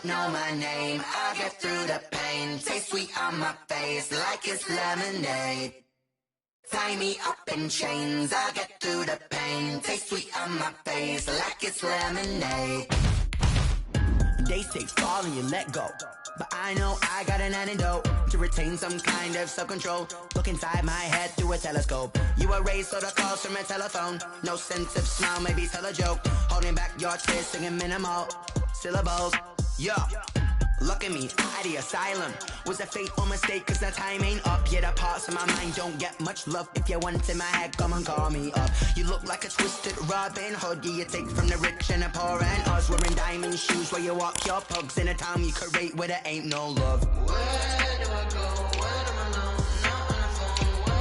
know my name. I get through the pain. Taste sweet on my face like it's lemonade. Tie me up in chains. I get through the pain. Taste sweet on my face like it's lemonade. They say fall and you let go, but I know I got an antidote to retain some kind of self-control. Look inside my head through a telescope. You erase all the calls from a telephone. No sense of smile, maybe tell a joke. Holding back your tears, singing minimal syllables. Yeah, look at me, out of the asylum. Was a fateful mistake, cause the time ain't up. Yeah, the parts of my mind don't get much love. If you want in my head, come and call me up. You look like a twisted Robin Hood. Yeah, you take from the rich and the poor and us. Wearing diamond shoes where you walk your pugs. In a town you create where there ain't no love. Where do I go? When am I alone? Not on the phone.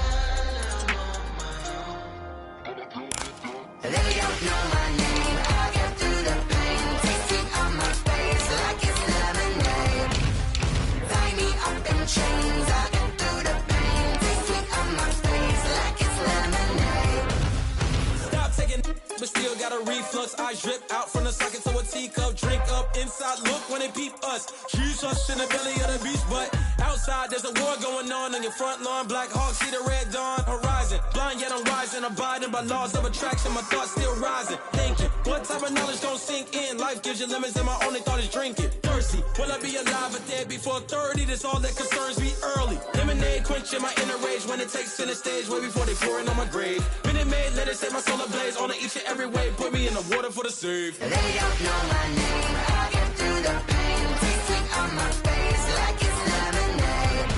When I'm on my own. They don't know my name. I get through the pain. Taste it on my face like it's lemonade. Tie me up in chains. I get through the pain. Taste it on my face like it's lemonade. Stop taking, but still got a reflux. I drip out from the socket to a teacup. Drink up inside, look when they peep us. Huge us in the belly of the beach, but outside there's a war going on your front lawn. Black Hawk, see the red dawn horizon. Blind yet I'm rising, abiding by laws of attraction. My thoughts still rising. Thinking, what type of knowledge gon' sink in? Life gives you lemons and my only thought is drinking. Thirsty, will I be alive or dead before 30? That's all that concerns me early. Lemonade quenching my inner rage when it takes center stage way before they pour it on my grave. Minute Maid, let it set my soul ablaze on each and every way. Put me in the water for the save. They don't know my name. I get through the pain. Taste sweet on my face like it's lemonade.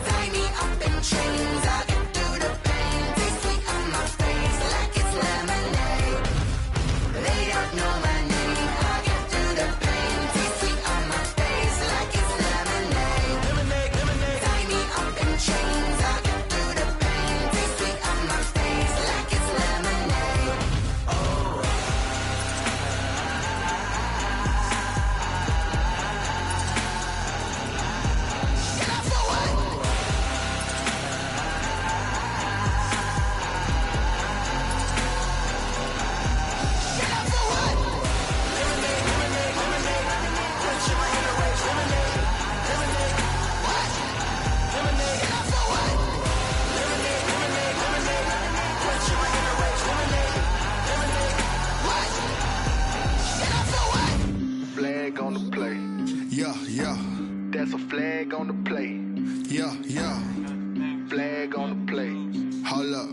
Tie me up in chains. I get through the pain. Taste sweet on my face like it's lemonade. They don't know my name. I get through the pain. Taste sweet on my face like it's lemonade. Lemonade, lemonade. Tie me up in chains. I get through the pain. Taste sweet on my face like it's lemonade. Flag on the play. Yeah, yeah, That's a flag on the play. yeah, yeah. Flag on the play. Hold up.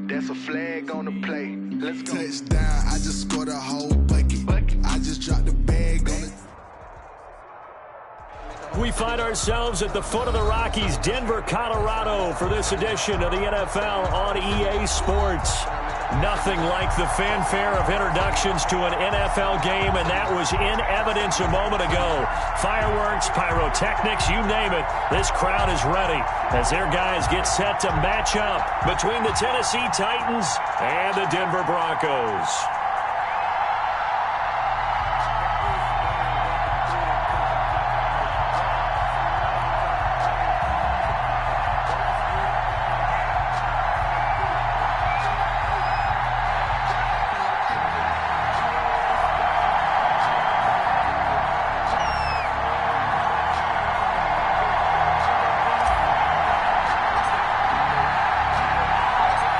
That's a flag on the play. Let's go. Touchdown, I just scored a whole bucket. I just dropped the bag on it. We find ourselves at the foot of the Rockies, Denver, Colorado, for this edition of the NFL on EA Sports. Nothing like the fanfare of introductions to an NFL game, and that was in evidence a moment ago. Fireworks, pyrotechnics, you name it. This crowd is ready as their guys get set to match up between the Tennessee Titans and the Denver Broncos.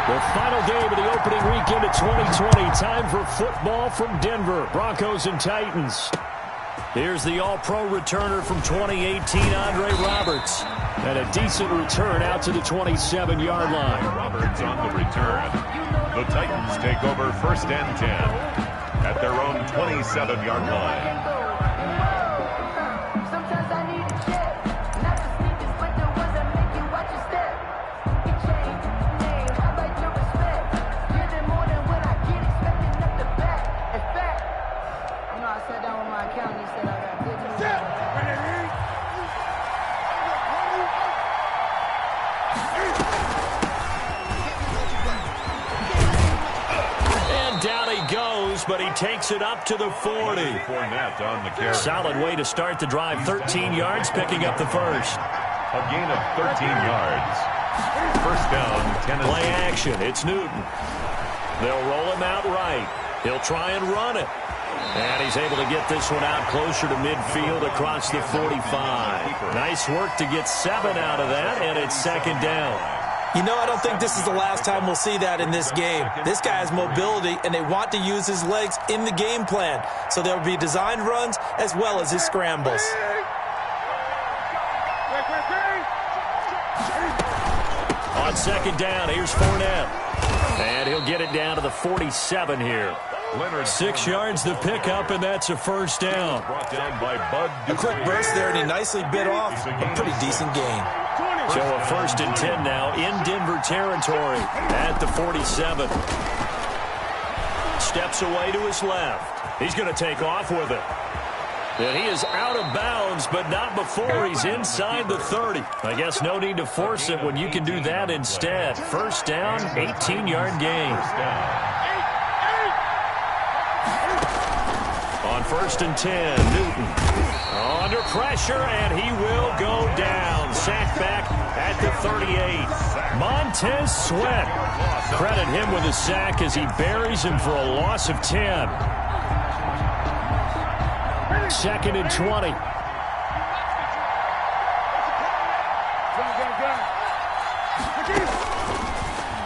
The final game of the opening weekend of 2020. Time for football from Denver. Broncos and Titans. Here's the all-pro returner from 2018, Andre Roberts. And a decent return out to the 27-yard line. Roberts on the return. The Titans take over 1st and 10 at their own 27-yard line. But he takes it up to the 40. Fournette on the carry. Solid way to start the drive. 13 yards, picking up the first. A gain of 13 yards. 1st down, Tennessee. Play action. It's Newton. They'll roll him out right. He'll try and run it. And he's able to get this one out closer to midfield across the 45. Nice work to get 7 out of that, and it's second down. You know, I don't think this is the last time we'll see that in this game. This guy has mobility, and they want to use his legs in the game plan. So there will be designed runs as well as his scrambles. On second down, here's Fournette. And he'll get it down to the 47 here. 6 yards the pickup, and that's a first down. A quick burst there, and he nicely bit off a pretty decent gain. So a 1st and 10 now in Denver territory at the 47. Steps away to his left. He's going to take off with it. And he is out of bounds, but not before he's inside the 30. I guess no need to force it when you can do that instead. First down, 18-yard gain. On 1st and 10, Newton under pressure, and he will go down. Sacked back at the 38. Montez Sweat. Credit him with a sack as he buries him for a loss of 10. 2nd and 20.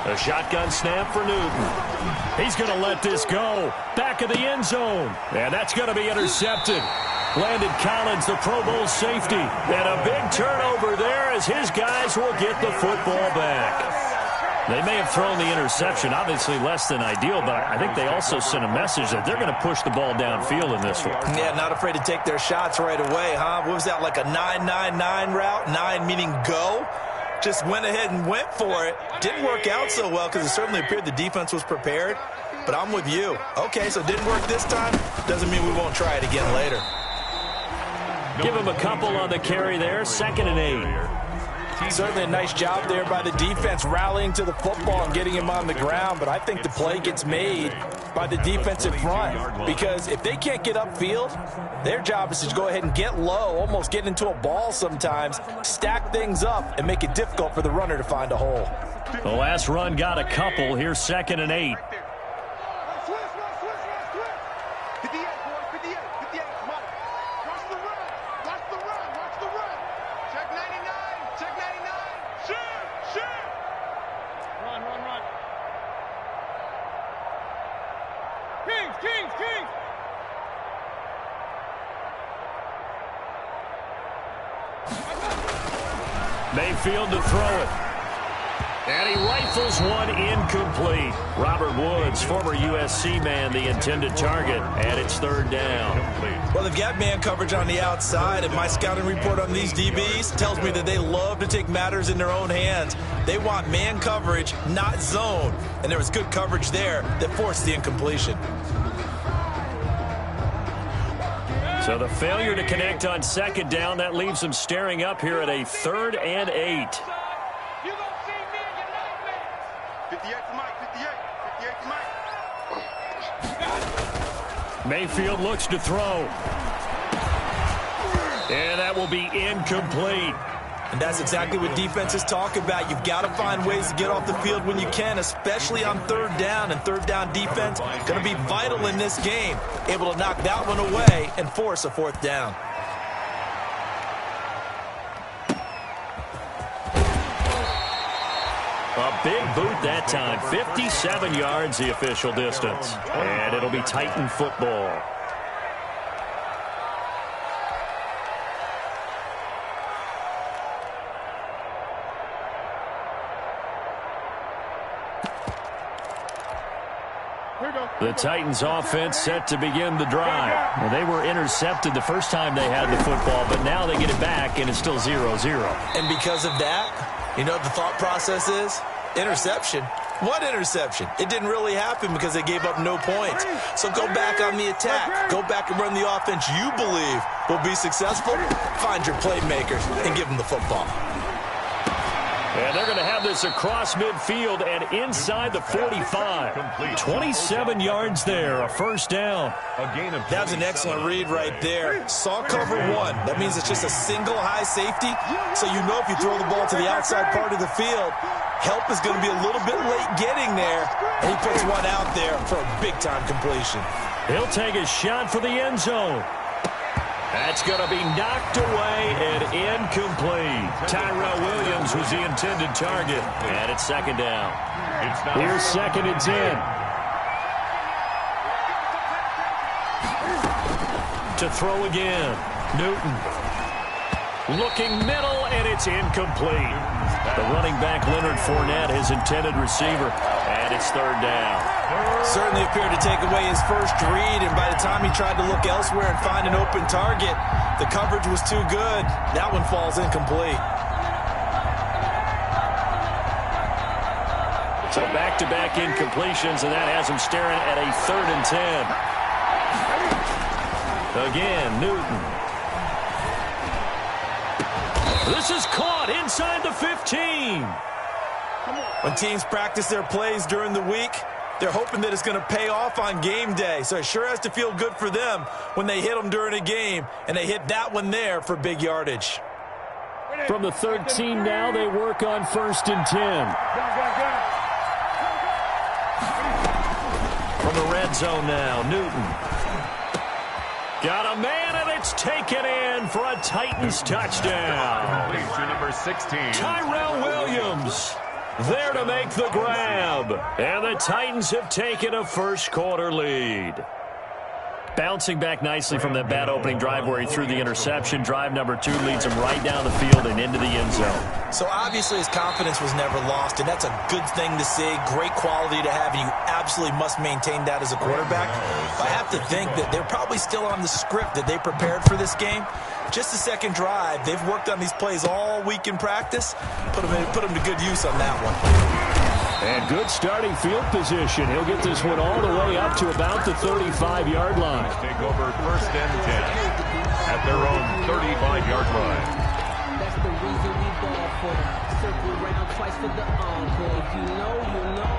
A shotgun snap for Newton. He's going to let this go. Back of the end zone. And that's going to be intercepted. Landon Collins, the Pro Bowl safety. And a big turnover there as his guys will get the football back. They may have thrown the interception, obviously less than ideal, but I think they also sent a message that they're going to push the ball downfield in this one. Yeah, not afraid to take their shots right away, huh? What was that, like a 9-9-9 route? 9 meaning go? Just went ahead and went for it. Didn't work out so well because it certainly appeared the defense was prepared. But I'm with you. Okay, so it didn't work this time. Doesn't mean we won't try it again later. Give him a couple on the carry there. 2nd and 8. Certainly a nice job there by the defense rallying to the football and getting him on the ground. But I think the play gets made by the defensive front. Because if they can't get upfield, their job is to go ahead and get low, almost get into a ball sometimes, stack things up, and make it difficult for the runner to find a hole. The last run got a couple. Here's 2nd and 8. Mayfield to throw it. And he rifles one incomplete. Robert Woods, former USC man, the intended target, and it's 3rd down. Well, they've got man coverage on the outside, and my scouting report on these DBs tells me that they love to take matters in their own hands. They want man coverage, not zone. And there was good coverage there that forced the incompletion. So the failure to connect on 2nd down, that leaves them staring up here at a 3rd and 8. Mayfield looks to throw. And that will be incomplete. And that's exactly what defenses talk about. You've got to find ways to get off the field when you can, especially on 3rd down. And 3rd down defense going to be vital in this game. Able to knock that one away and force a 4th down. A big boot that time. 57 yards the official distance. And it'll be Titan football. The Titans offense set to begin the drive. Well, they were intercepted the first time they had the football, but now they get it back, and it's still 0-0. And because of that, you know what the thought process is? Interception. What interception? It didn't really happen because they gave up no points. So go back on the attack. Go back and run the offense you believe will be successful. Find your playmakers and give them the football. And they're going to have this across midfield and inside the 45. 27 yards there, a 1st down. That's an excellent read right there. Saw cover 1. That means it's just a single high safety. So you know if you throw the ball to the outside part of the field, Help is going to be a little bit late getting there, and he puts one out there for a big-time completion. He'll take a shot for the end zone. That's going to be knocked away and incomplete. Tyrell Williams was the intended target, and it's second down. Here's 2nd and 10. To throw again. Newton. Looking middle, and it's incomplete. The running back, Leonard Fournette, his intended receiver, and it's 3rd down. Certainly appeared to take away his first read, and by the time he tried to look elsewhere and find an open target, the coverage was too good. That one falls incomplete. So back-to-back incompletions, and that has him staring at a 3rd and 10. Again, Newton. This is caught inside the 15. When teams practice their plays during the week, they're hoping that it's going to pay off on game day. So it sure has to feel good for them when they hit them during a game, and they hit that one there for big yardage. From the 13 now, they work on 1st and 10. From the red zone now, Newton. Got a man, and it's taken in for a Titans touchdown. To number 16. Tyrell Williams there to make the grab. And the Titans have taken a first-quarter lead. Bouncing back nicely from that bad opening drive where he threw the interception. Drive number 2 leads him right down the field and into the end zone. So obviously his confidence was never lost, and that's a good thing to see. Great quality to have, and you absolutely must maintain that as a quarterback. But I have to think that they're probably still on the script that they prepared for this game. Just the second drive, they've worked on these plays all week in practice. Put them to good use on that one. And good starting field position. He'll get this one all the way up to about the 35-yard line. Take over 1st and 10 at their own 35-yard line. That's the reason we ball for them. Circle around twice for the encore. If you know, you know.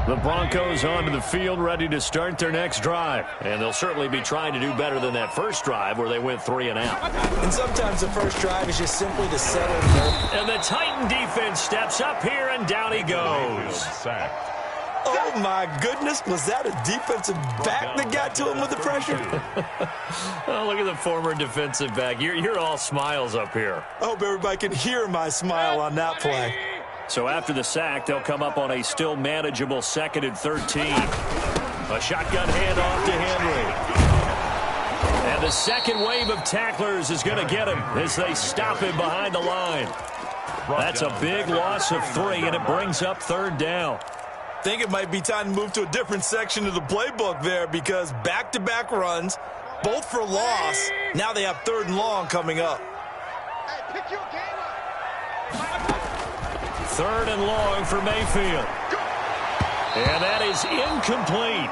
The Broncos onto the field, ready to start their next drive. And they'll certainly be trying to do better than that first drive where they went 3 and out. And sometimes the first drive is just simply to settle. And the Titan defense steps up here, and down he goes. Oh, my goodness. Was that a defensive back that got to him with the pressure? Oh, look at the former defensive back. You're all smiles up here. I hope everybody can hear my smile on that play. So after the sack, they'll come up on a still manageable 2nd and 13. A shotgun handoff to Henry. And the second wave of tacklers is going to get him as they stop him behind the line. That's a big loss of 3, and it brings up 3rd down. I think it might be time to move to a different section of the playbook there, because back-to-back runs, both for loss. Now they have 3rd and long coming up. 3rd and long for Mayfield. And that is incomplete.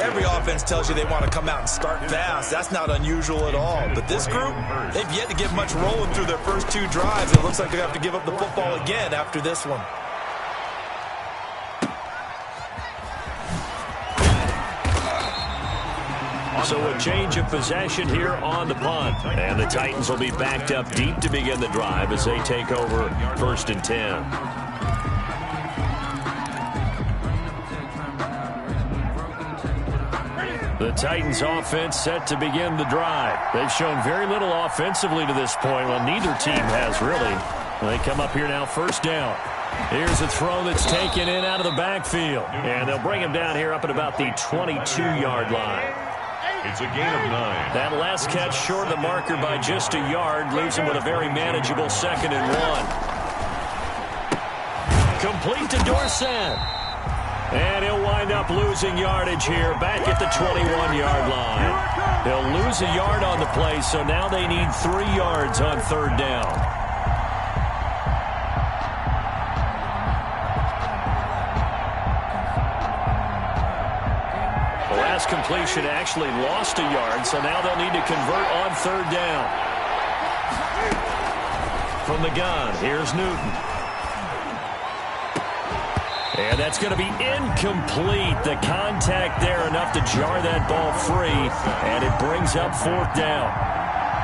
Every offense tells you they want to come out and start fast. That's not unusual at all. But this group, they've yet to get much rolling through their first 2 drives. It looks like they have to give up the football again after this one. So a change of possession here on the punt. And the Titans will be backed up deep to begin the drive as they take over 1st and 10. The Titans offense set to begin the drive. They've shown very little offensively to this point. Well, neither team has really. They come up here now 1st down. Here's a throw that's taken in out of the backfield. And they'll bring him down here up at about the 22-yard line. It's a gain of 9. That last catch short of the marker by just a yard leaves him with a very manageable 2nd and 1. Complete to Dorsett. And he'll wind up losing yardage here back at the 21-yard line. They'll lose a yard on the play, so now they need 3 yards on 3rd down. Completion actually lost a yard, so now they'll need to convert on 3rd down. From the gun, here's Newton. And that's going to be incomplete. The contact there enough to jar that ball free, and it brings up 4th down.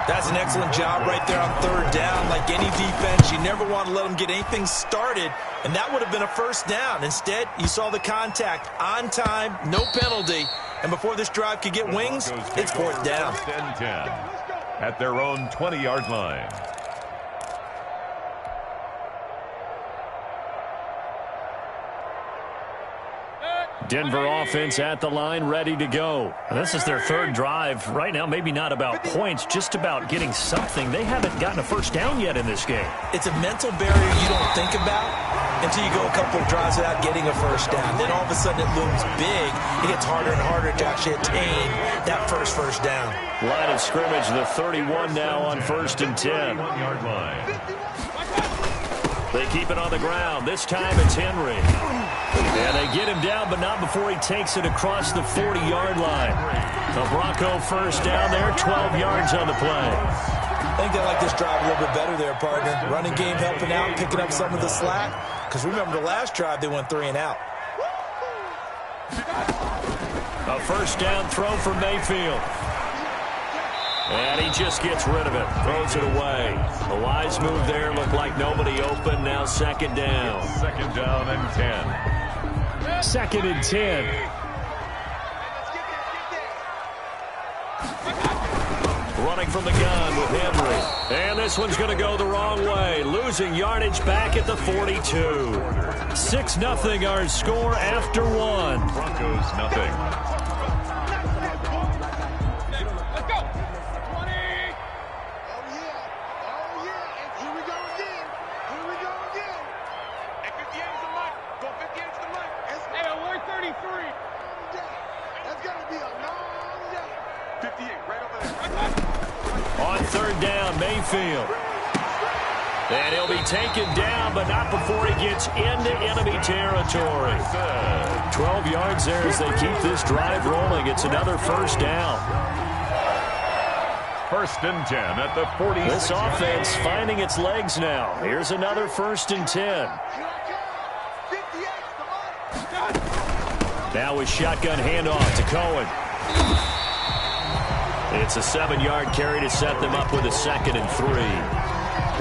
That's an excellent job right there on 3rd down. Like any defense, you never want to let them get anything started, and that would have been a 1st down. Instead, you saw the contact on time, no penalty, and before this drive could get wings, it's 4th down. 1st and 10 at their own 20-yard line. Denver offense at the line, ready to go. This is their 3rd drive. Right now, maybe not about points, just about getting something. They haven't gotten a 1st down yet in this game. It's a mental barrier you don't think about until you go a couple of drives without getting a 1st down. Then all of a sudden it looms big. It gets harder and harder to actually attain that first down. Line of scrimmage, the 31 now on 1st and 10. 1-yard line. They keep it on the ground. This time it's Henry. And they get him down, but not before he takes it across the 40-yard line. The Bronco 1st down there, 12 yards on the play. I think they like this drive a little bit better there, partner. Running game helping out, picking up some of the slack. Because remember, the last drive they went 3 and out. A 1st down throw for Mayfield. And he just gets rid of it, throws it away. The wise move there, looked like nobody open. Now 2nd down. 2nd down and 10. 2nd and 10. Running from the gun with Henry. And this one's going to go the wrong way. Losing yardage back at the 42. 6-0 our score after 1. Broncos nothing. On 3rd down, Mayfield. And he'll be taken down, but not before he gets into enemy territory. 12 yards there as they keep this drive rolling. It's another 1st down. 1st and 10 at the 40. This offense finding its legs now. Here's another 1st and 10. Now with shotgun handoff to Cohen. It's a 7-yard carry to set them up with a 2nd and 3.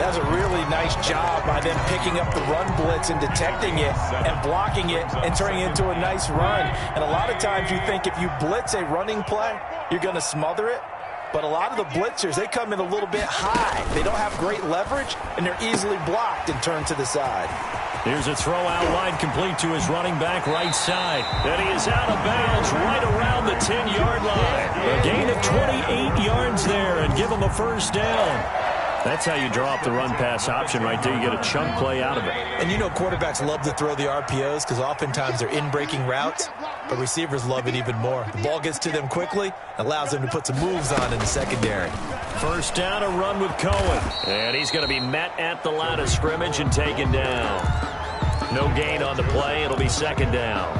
That's a really nice job by them picking up the run blitz and detecting it and blocking it and turning it into a nice run. And a lot of times you think if you blitz a running play, you're going to smother it. But a lot of the blitzers, they come in a little bit high. They don't have great leverage, and they're easily blocked and turned to the side. Here's a throw out wide, complete to his running back right side. And he is out of bounds right around the 10-yard line. A gain of 28 yards there and give him a 1st down. That's how you draw up the run-pass option right there. You get a chunk play out of it. And you know quarterbacks love to throw the RPOs because oftentimes they're in-breaking routes, but receivers love it even more. The ball gets to them quickly, allows them to put some moves on in the secondary. 1st down, a run with Cohen. And he's going to be met at the line of scrimmage and taken down. No gain on the play. It'll be 2nd down.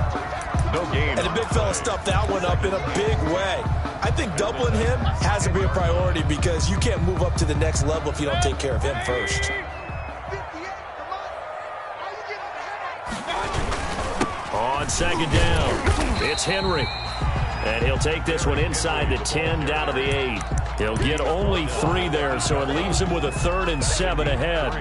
No gain. And the big fella stuffed that one up in a big way. I think doubling him has to be a priority because you can't move up to the next level if you don't take care of him first. On 2nd down, it's Henry. And he'll take this one inside the 10 down to the 8. He'll get only 3 there, so it leaves him with a 3rd and 7 ahead.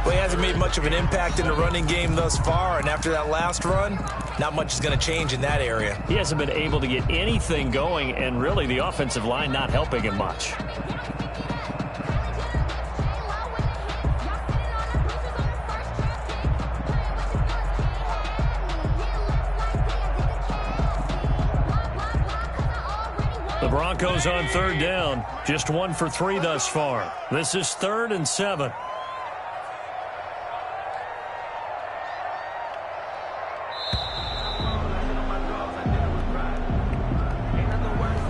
Well, he hasn't made much of an impact in the running game thus far, and after that last run, not much is going to change in that area. He hasn't been able to get anything going, and really the offensive line not helping him much. The Broncos on 3rd down, just 1 for 3 thus far. This is 3rd and 7.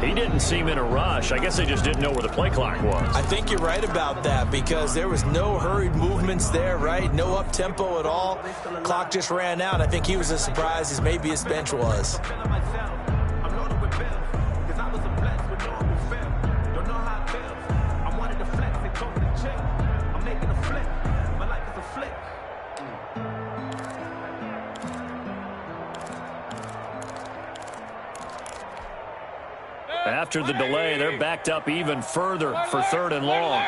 He didn't seem in a rush. I guess they just didn't know where the play clock was. I think you're right about that because there was no hurried movements there, right? No up-tempo at all. Clock just ran out. I think he was as surprised as maybe his bench was. After the delay, they're backed up even further for 3rd and long.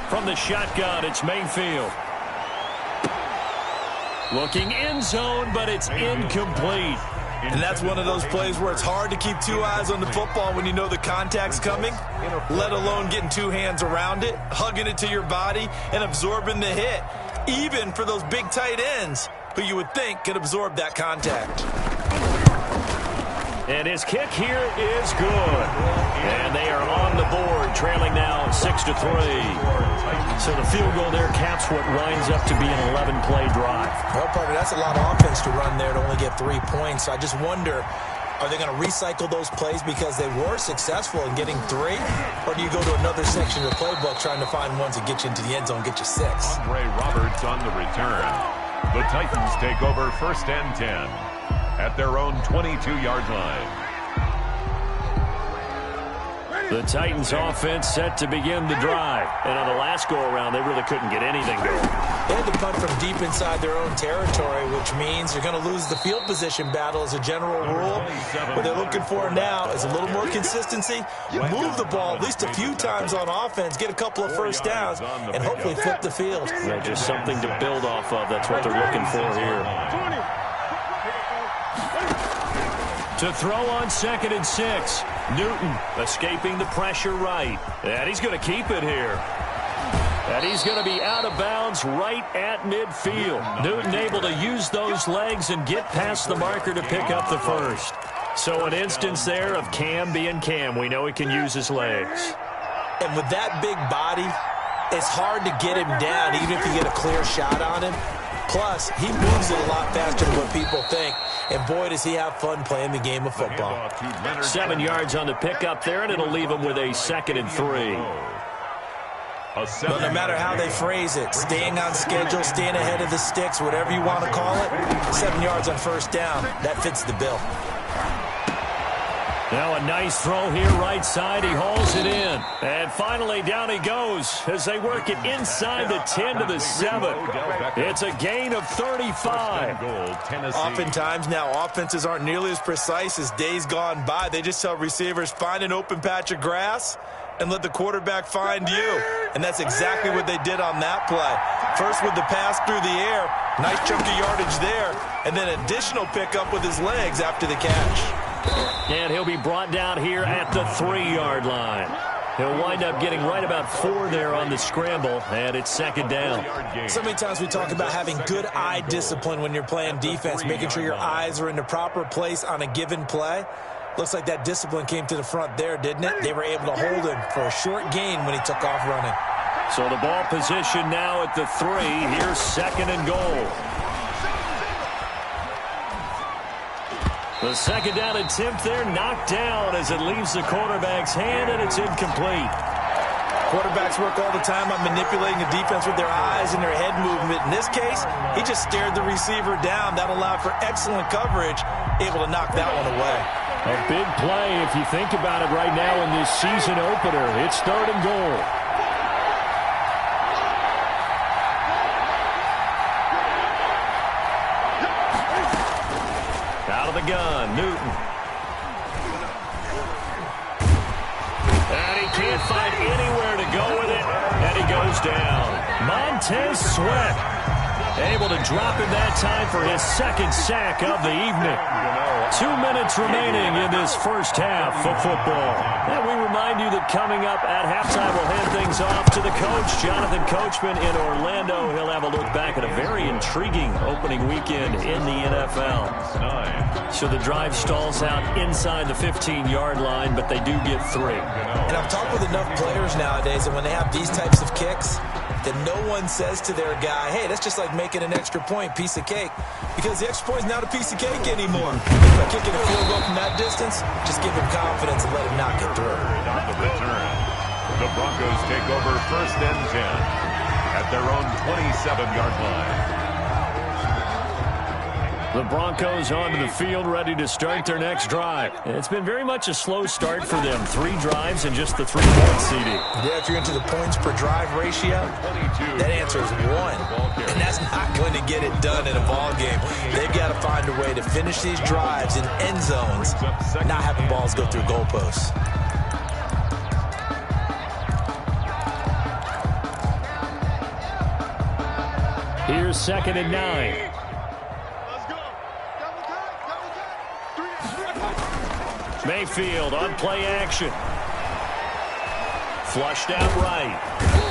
From the shotgun, it's Mayfield. Looking end zone, but it's incomplete. And that's one of those plays where it's hard to keep 2 eyes on the football when you know the contact's coming, let alone getting 2 hands around it, hugging it to your body, and absorbing the hit, even for those big tight ends who you would think could absorb that contact. And his kick here is good. And they are on the board, trailing now 6-3. So the field goal there caps what winds up to be an 11-play drive. Well, partner, that's a lot of offense to run there to only get 3 points. I just wonder, are they going to recycle those plays because they were successful in getting 3? Or do you go to another section of the playbook trying to find ones that get you into the end zone, get you 6? Andre Roberts on the return. The Titans take over 1st and 10 at their own 22-yard line. The Titans offense set to begin the drive. And on the last go-around, they really couldn't get anything going. They had to punt from deep inside their own territory, which means you're going to lose the field position battle as a general rule. What they're looking for now is a little more consistency, move the ball at least a few times on offense, get a couple of 1st downs, and hopefully flip the field. Yeah, just something to build off of. That's what they're looking for here. To throw on 2nd and 6. Newton escaping the pressure right. And he's going to keep it here. And he's going to be out of bounds right at midfield. Newton able to use those legs and get past the marker to pick up the 1st. So an instance there of Cam being Cam. We know he can use his legs. And with that big body, it's hard to get him down even if you get a clear shot on him. Plus, he moves it a lot faster than what people think. And boy, does he have fun playing the game of football. 7 yards on the pickup there, and it'll leave him with a 2nd and 3. Well, no matter how they phrase it, staying on schedule, staying ahead of the sticks, whatever you want to call it, 7 yards on 1st down, that fits the bill. Now a nice throw here right side. He hauls it in. And finally down he goes as they work it inside the 10 to the 7. It's a gain of 35. Oftentimes now offenses aren't nearly as precise as days gone by. They just tell receivers, find an open patch of grass and let the quarterback find you. And that's exactly what they did on that play. First with the pass through the air, nice chunk of yardage there, and then additional pickup with his legs after the catch. And he'll be brought down here at the 3-yard line. He'll wind up getting right about 4 there on the scramble, and it's 2nd down. So many times we talk about having good eye discipline when you're playing defense, making sure your eyes are in the proper place on a given play. Looks like that discipline came to the front there, didn't it? They were able to hold him for a short gain when he took off running. So the ball position now at the 3. Here's 2nd and goal. The 2nd down attempt there knocked down as it leaves the quarterback's hand, and it's incomplete. Quarterbacks work all the time on manipulating the defense with their eyes and their head movement. In this case, he just stared the receiver down. That allowed for excellent coverage, able to knock that one away. A big play if you think about it right now in this season opener. It's 3rd and goal. Gun, Newton. And he can't find anywhere to go with it, and he goes down. Montez Sweat able to drop him that time for his 2nd sack of the evening. 2 minutes remaining in this 1st half of football. And we remind you that coming up at halftime, we'll hand things off to the coach, Jonathan Coachman in Orlando. He'll have a look back at a very intriguing opening weekend in the NFL. So the drive stalls out inside the 15-yard line, but they do get 3. And I've talked with enough players nowadays, and when they have these types of kicks, that no one says to their guy, hey, that's just like making an extra point, piece of cake. Because the extra point is not a piece of cake anymore. By kicking a field goal from that distance, just give him confidence and let him knock it through. On the return, the Broncos take over 1st and 10 at their own 27-yard line. The Broncos onto the field, ready to start their next drive. It's been very much a slow start for them. 3 drives and just the 3-point CD. Yeah, if you're into the points per drive ratio, that answer is 1. And that's not going to get it done in a ball game. They've got to find a way to finish these drives in end zones, not having balls go through goalposts. Here's 2nd and 9. Mayfield on play action. Flushed out right.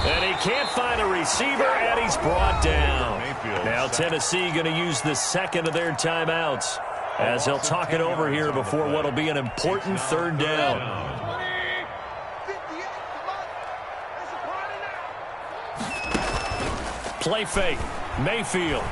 And he can't find a receiver, and he's brought down. Now Tennessee going to use the 2nd of their timeouts as they'll talk it over here before what will be an important 3rd down. Play fake. Mayfield.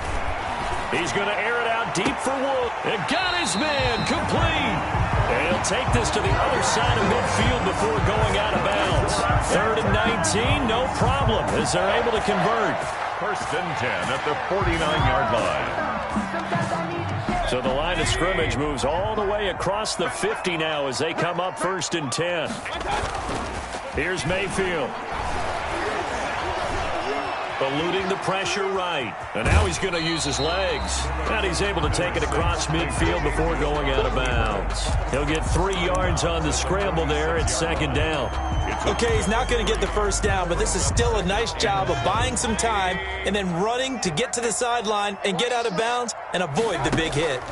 He's going to air it out deep for Wood. And got his man complete. And he'll take this to the other side of midfield before going out of bounds. 3rd and 19, no problem, as they're able to convert. 1st and 10 at the 49-yard line. So the line of scrimmage moves all the way across the 50 now as they come up 1st and 10. Here's Mayfield. Eluding the pressure right. And now he's going to use his legs. And he's able to take it across midfield before going out of bounds. He'll get 3 yards on the scramble there at 2nd down. Okay, he's not going to get the 1st down, but this is still a nice job of buying some time and then running to get to the sideline and get out of bounds and avoid the big hit.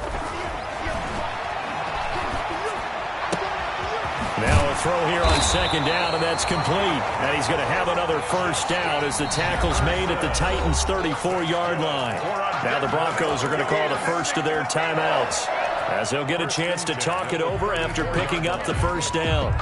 Now a throw here on 2nd down, and that's complete. And he's going to have another 1st down as the tackle's made at the Titans' 34-yard line. Now the Broncos are going to call the 1st of their timeouts as they'll get a chance to talk it over after picking up the 1st down.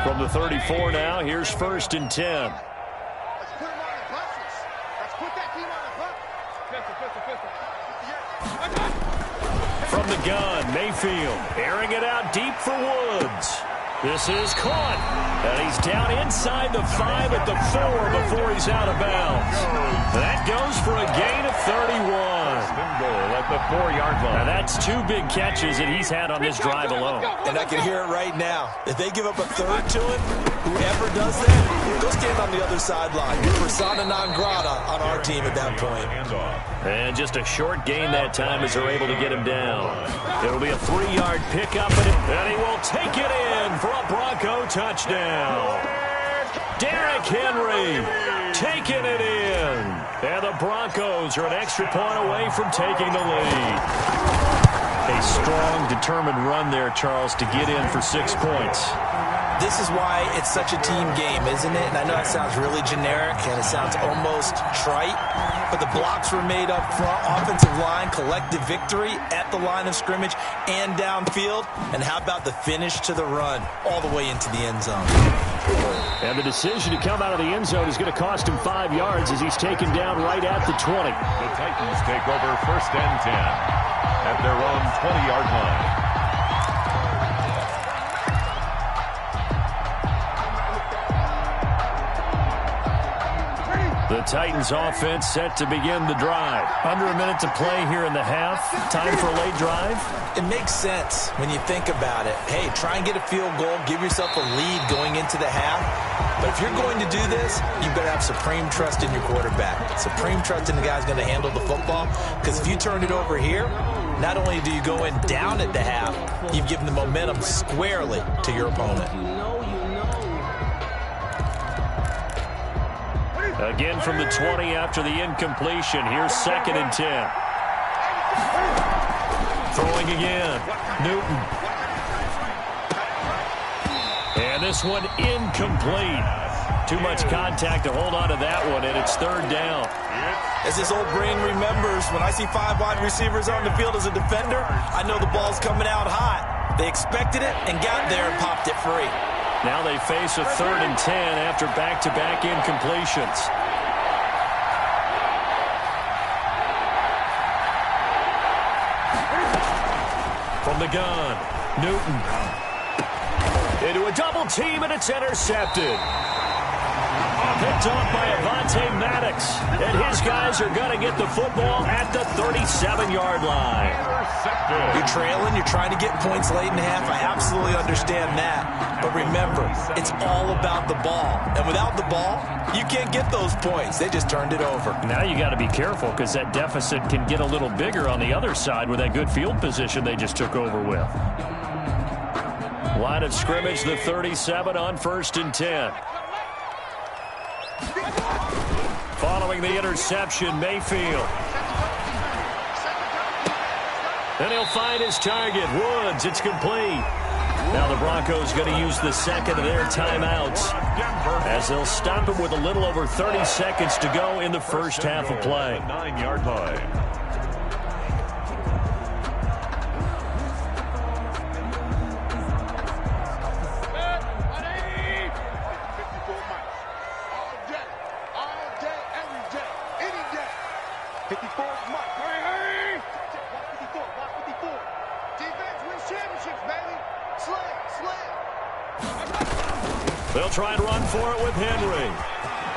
From the 34 now, here's 1st and 10. From the gun, Mayfield airing it out deep for Woods. This is caught, and he's down inside the 5 at the 4 before he's out of bounds. That goes for a gain of 31. Goal at the 4-yard line. Now that's 2 big catches that he's had on this drive alone. And I can hear it right now. If they give up a 3rd to him, whoever does that, go stand on the other sideline. You're persona non grata on our team at that point. And just a short gain that time as they're able to get him down. It'll be a 3-yard pickup, and he will take it in for a Bronco touchdown. Derrick Henry taking it in. And the Broncos are an extra point away from taking the lead. A strong, determined run there, Charles, to get in for 6 points. This is why it's such a team game, isn't it? And I know it sounds really generic and it sounds almost trite, but the blocks were made up front, offensive line, collective victory at the line of scrimmage and downfield. And how about the finish to the run all the way into the end zone? And the decision to come out of the end zone is going to cost him 5 yards as he's taken down right at the 20. The Titans take over 1st and 10 at their own 20-yard line. The Titans offense set to begin the drive. Under a minute to play here in the half. Time for a late drive. It makes sense when you think about it. Hey, try and get a field goal. Give yourself a lead going into the half. But if you're going to do this, you better have supreme trust in your quarterback. Supreme trust in the guy's going to handle the football. Because if you turn it over here, not only do you go in down at the half, you've given the momentum squarely to your opponent. Again from the 20 after the incompletion. Here's 2nd and 10. Throwing again. Newton. And this one incomplete. Too much contact to hold on to that one, and it's 3rd down. As this old brain remembers, when I see 5 wide receivers on the field as a defender, I know the ball's coming out hot. They expected it and got there and popped it free. Now they face a 3rd and 10 after back-to-back incompletions. From the gun, Newton. Into a double team, and it's intercepted. Picked off by Avonte Maddox. And his guys are going to get the football at the 37-yard line. You're trailing. You're trying to get points late in the half. I absolutely understand that. But remember, it's all about the ball. And without the ball, you can't get those points. They just turned it over. Now you got to be careful because that deficit can get a little bigger on the other side with that good field position they just took over with. Line of scrimmage, the 37 on 1st and 10. Following the interception, Mayfield. Then he'll find his target, Woods. It's complete. Now the Broncos going to use the second of their timeouts as they'll stop him with a little over 30 seconds to go in the first half of play. 9-yard line. They'll try and run for it with Henry.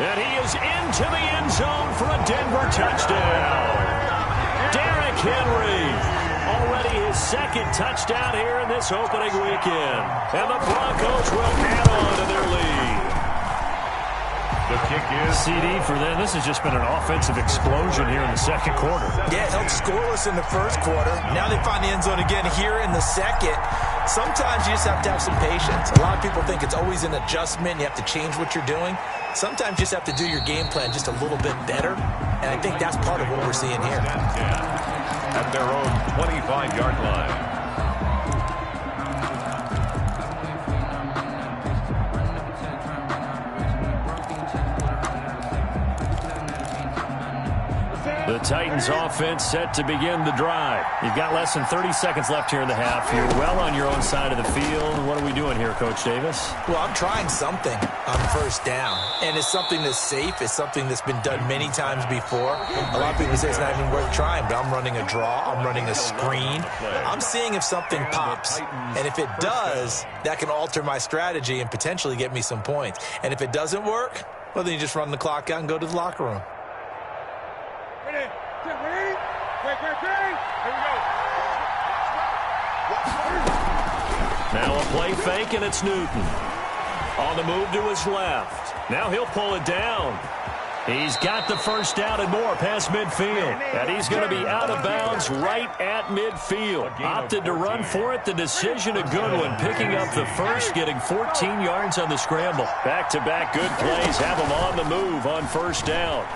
And he is into the end zone for a Denver touchdown. Derrick Henry. Already his second touchdown here in this opening weekend. And the Broncos will add on to their lead. The kick is CD for them. This has just been an offensive explosion here in the second quarter. Yeah, it held scoreless in the first quarter. Now they find the end zone again here in the second. Sometimes you just have to have some patience. A lot of people think it's always an adjustment. You have to change what you're doing. Sometimes you just have to do your game plan just a little bit better. And I think that's part of what we're seeing here. At their own 25-yard line. The Titans offense set to begin the drive. You've got less than 30 seconds left here in the half. You're well on your own side of the field. What are we doing here, Coach Davis? Well, I'm trying something on first down. And it's something that's safe. It's something that's been done many times before. A lot of people say it's not even worth trying, but I'm running a draw. I'm running a screen. I'm seeing if something pops. And if it does, that can alter my strategy and potentially get me some points. And if it doesn't work, well, then you just run the clock out and go to the locker room. Now a play fake, and it's Newton. On the move to his left. Now he'll pull it down. He's got the first down and more past midfield. And he's going to be out of bounds right at midfield. Opted to run for it. The decision a good one. Picking up the first, getting 14 yards on the scramble. Back-to-back good plays have him on the move on first down.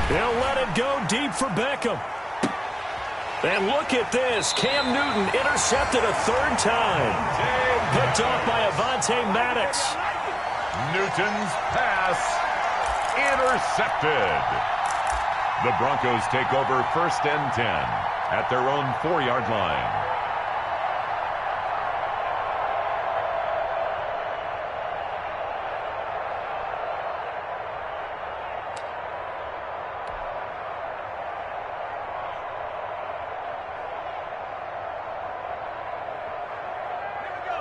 He'll let it go deep for Beckham. And look at this. Cam Newton intercepted a third time. Picked off by Avonte Maddox. Newton's pass intercepted. The Broncos take over 1st and 10 at their own 4-yard line.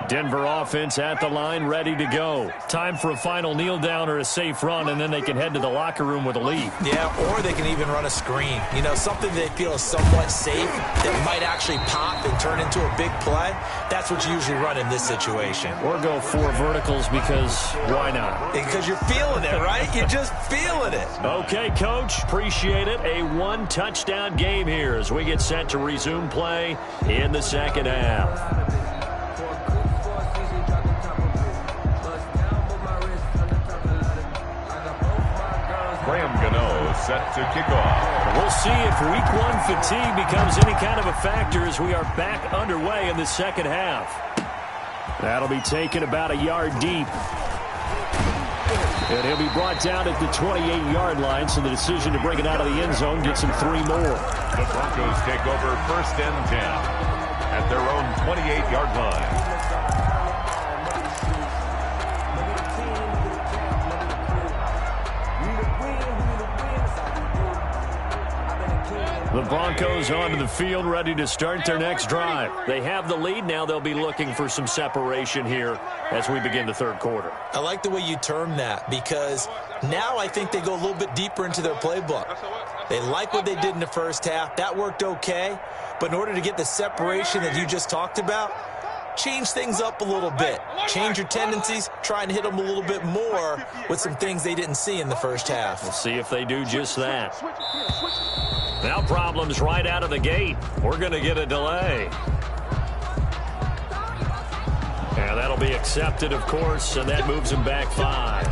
Denver offense at the line, ready to go. Time for a final kneel down or a safe run, and then they can head to the locker room with a lead. Yeah, or they can even run a screen. You know, something they feel is somewhat safe that might actually pop and turn into a big play. That's what you usually run in this situation. Or go 4 verticals because why not? Because you're feeling it, right? You're just feeling it. Okay, Coach. Appreciate it. A 1-touchdown game here as we get set to resume play in the second half. Set to kick off. We'll see if week 1 fatigue becomes any kind of a factor as we are back underway in the second half. That'll be taken about a yard deep. And he'll be brought down at the 28-yard line, so the decision to bring it out of the end zone gets him 3 more. The Broncos take over 1st and 10 at their own 28-yard line. The Broncos onto the field, ready to start their next drive. They have the lead. Now they'll be looking for some separation here as we begin the third quarter. I like the way you term that, because now I think they go a little bit deeper into their playbook. They like what they did in the first half. That worked okay. But in order to get the separation that you just talked about, change things up a little bit. Change your tendencies, try and hit them a little bit more with some things they didn't see in the first half. We'll see if they do just that. Now problems right out of the gate. We're going to get a delay. And that'll be accepted, of course, and that moves them back 5.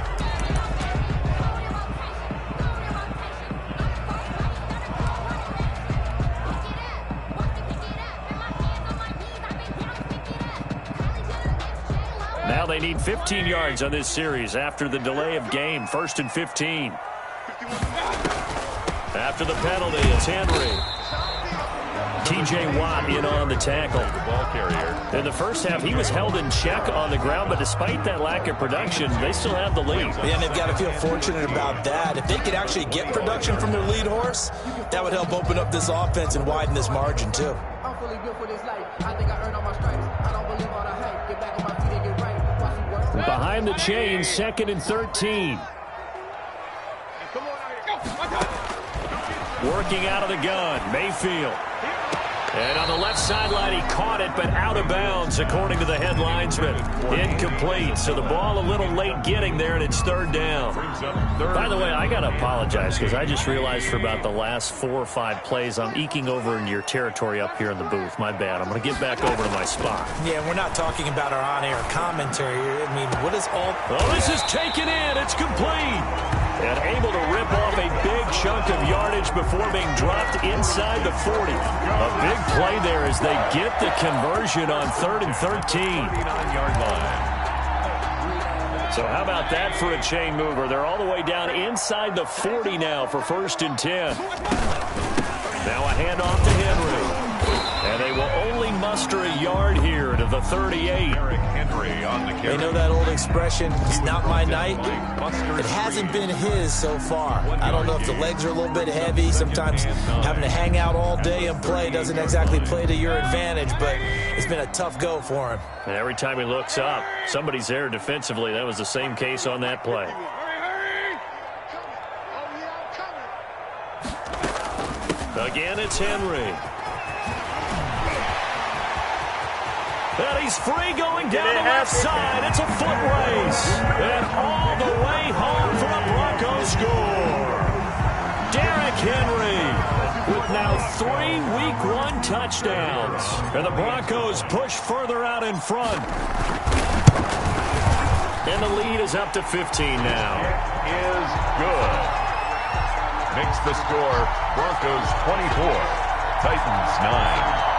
Now they need 15 yards on this series after the delay of game. 1st and 15. After the penalty, it's Henry. T.J. Watt in on the tackle. The ball carrier. In the first half, he was held in check on the ground, but despite that lack of production, they still have the lead. Yeah, and they've got to feel fortunate about that. If they could actually get production from their lead horse, that would help open up this offense and widen this margin, too. I'm fully built for this life. I think I earned all my stripes. I don't believe all the hype. Get back on my feet and get right. Watch me work. Behind the chains, 2nd and 13. Working out of the gun, Mayfield. And on the left sideline, he caught it, but out of bounds, according to the head linesman. Incomplete, so the ball a little late getting there, and it's 3rd down. By the way, I got to apologize, because I just realized for about the last 4 or 5 plays, I'm eking over into your territory up here in the booth. My bad. I'm going to get back over to my spot. Yeah, we're not talking about our on-air commentary here. I mean, what is all... Oh, this is taken in. It's complete. And able to rip off a big chunk of yardage before being dropped inside the 40. A big play there as they get the conversion on 3rd and 13. 39-yard line. So how about that for a chain mover? They're all the way down inside the 40 now for 1st and 10. Now a handoff to Henry. And they will only muster a yard here to the 38. Henry on the carry. They know that old expression, it's not my night. It hasn't been his so far. I don't know if the legs are a little bit heavy. Sometimes having to hang out all day and play doesn't exactly play to your advantage, but it's been a tough go for him. And every time he looks up, somebody's there defensively. That was the same case on that play. Again, it's Henry. And he's free going down the left side. It's a foot race. And all the way home for a Broncos score. Derrick Henry with now 3 Week 1 touchdowns. And the Broncos push further out in front. And the lead is up to 15 now. It is good. Makes the score Broncos 24, Titans 9.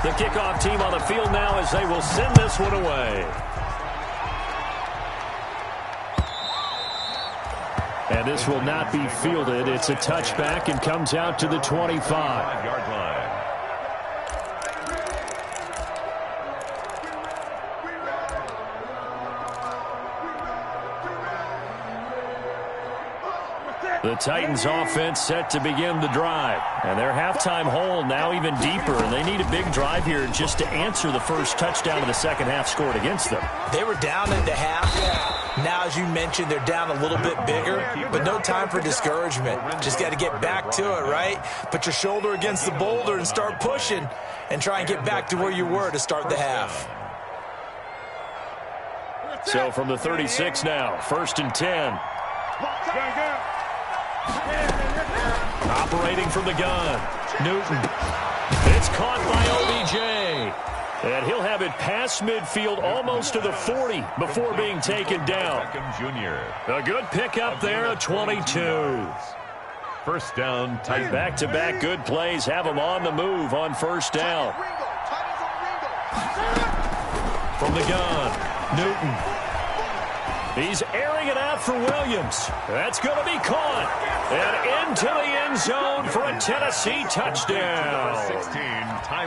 The kickoff team on the field now as they will send this one away. And this will not be fielded. It's a touchback and comes out to the 25-yard line. The Titans offense set to begin the drive. And their halftime hole now even deeper. And they need a big drive here just to answer the first touchdown of the second half scored against them. They were down at the half. Now, as you mentioned, they're down a little bit bigger. But no time for discouragement. Just got to get back to it, right? Put your shoulder against the boulder and start pushing. And try and get back to where you were to start the half. So from the 36 now, 1st and 10. Operating from the gun, Newton. It's caught by OBJ. And he'll have it past midfield almost to the 40 before being taken down. A good pickup there, a 22. First down, Titans. Back-to-back good plays have him on the move on 1st down. From the gun, Newton. He's airing it out for Williams. That's going to be caught. And into the end zone for a Tennessee touchdown. 16,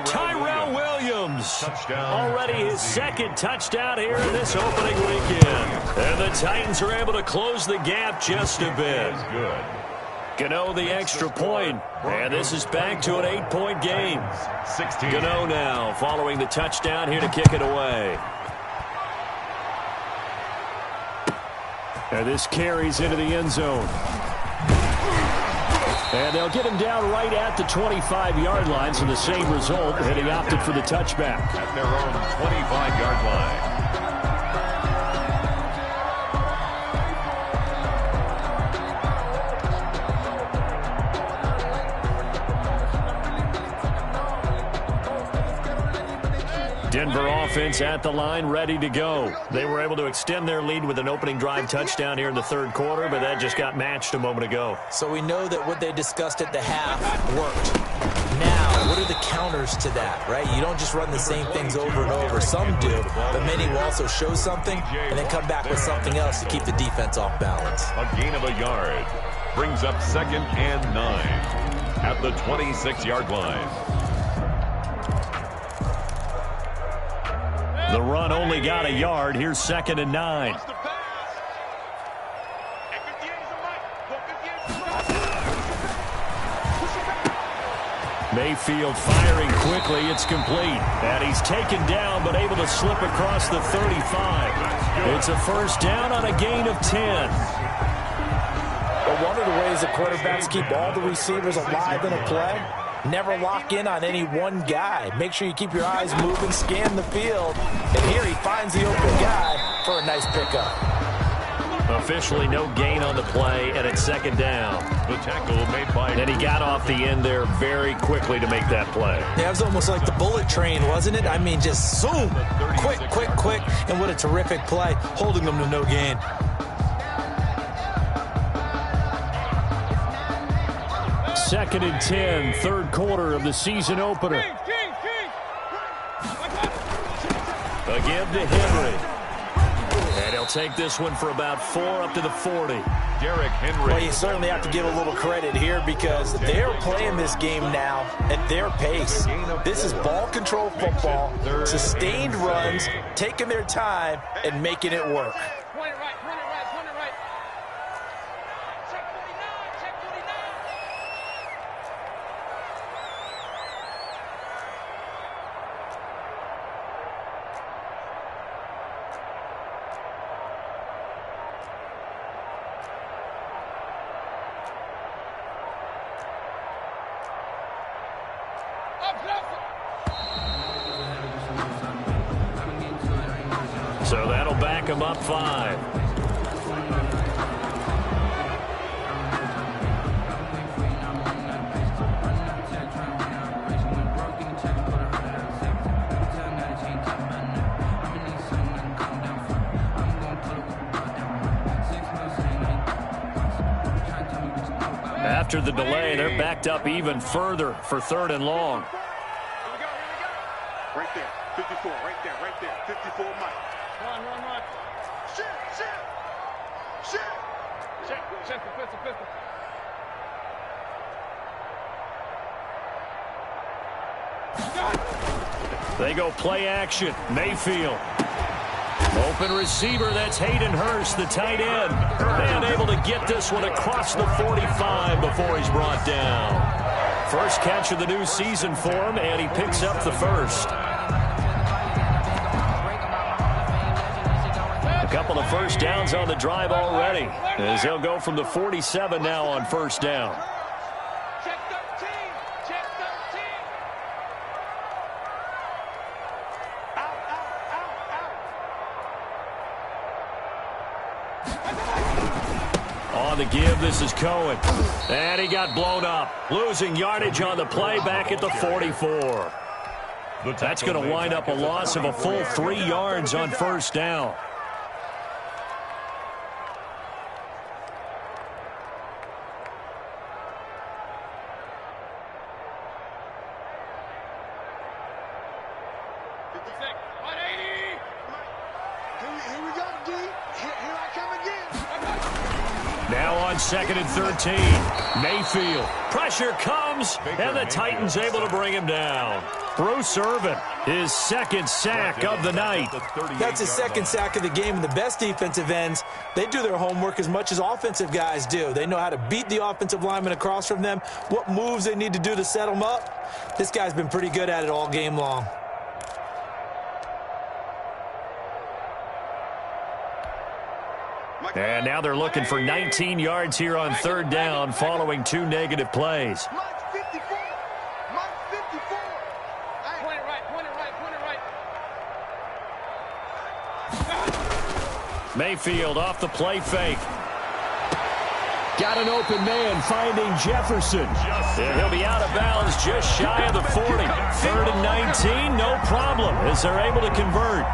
Tyrell Williams Mahomes. Already his second touchdown here in this opening weekend. And the Titans are able to close the gap just a bit. Gano the extra point, and this is back to an 8-point game. Gano now following the touchdown here to kick it away. And this carries into the end zone. And they'll get him down right at the 25-yard line, so the same result, and he opted for the touchback. At their own 25-yard line. Denver offense at the line, ready to go. They were able to extend their lead with an opening drive touchdown here in the third quarter, but that just got matched a moment ago. So we know that what they discussed at the half worked. Now, what are the counters to that, right? You don't just run the same things over and over. Some do, but many will also show something and then come back with something else to keep the defense off balance. A gain of a yard brings up 2nd and 9 at the 26-yard line. The run only got a yard. Here's 2nd and 9. Mayfield firing quickly. It's complete. And he's taken down but able to slip across the 35. It's a first down on a gain of 10. Well, one of the ways that quarterbacks keep all the receivers alive in a play, never lock in on any one guy. Make sure you keep your eyes moving, scan the field. And here he finds the open guy for a nice pickup. Officially no gain on the play, and it's 2nd down. The tackle made by... And he got off the end there very quickly to make that play. Yeah, it was almost like the bullet train, wasn't it? I mean, just zoom. Quick, quick, quick. And what a terrific play, holding them to no gain. Second and 10, third quarter of the season opener. Again to Henry. And he'll take this one for about 4 up to the 40. Derrick Henry. Well, you certainly have to give a little credit here because they're playing this game now at their pace. This is ball control football, sustained runs, taking their time, and making it work. So that'll back him up 5. After the delay, they're backed up even further for 3rd and long. Right there, 54, right there, 54 Mike. Run. Shit. Check the pistol. They go play action. Mayfield. Open receiver, that's Hayden Hurst, the tight end. And able to get this one across the 45 before he's brought down. First catch of the new season for him, and he picks up the first. A couple of first downs on the drive already, as he'll go from the 47 now on first down. On the give, this is Cohen. And he got blown up. Losing yardage on the play back at the 44. That's going to wind up a loss of a full 3 yards on first down. Now on 2nd and 13. Mayfield. Pressure comes, and the Titans able to bring him down. Bruce Irvin, his second sack of the night. That's his second sack of the game, and the best defensive ends, they do their homework as much as offensive guys do. They know how to beat the offensive lineman across from them, what moves they need to do to set them up. This guy's been pretty good at it all game long. And now they're looking for 19 yards here on third down following 2 negative plays. Mayfield off the play fake. Got an open man finding Jefferson. And he'll be out of bounds just shy of the 40. 3rd and 19, no problem as they're able to convert.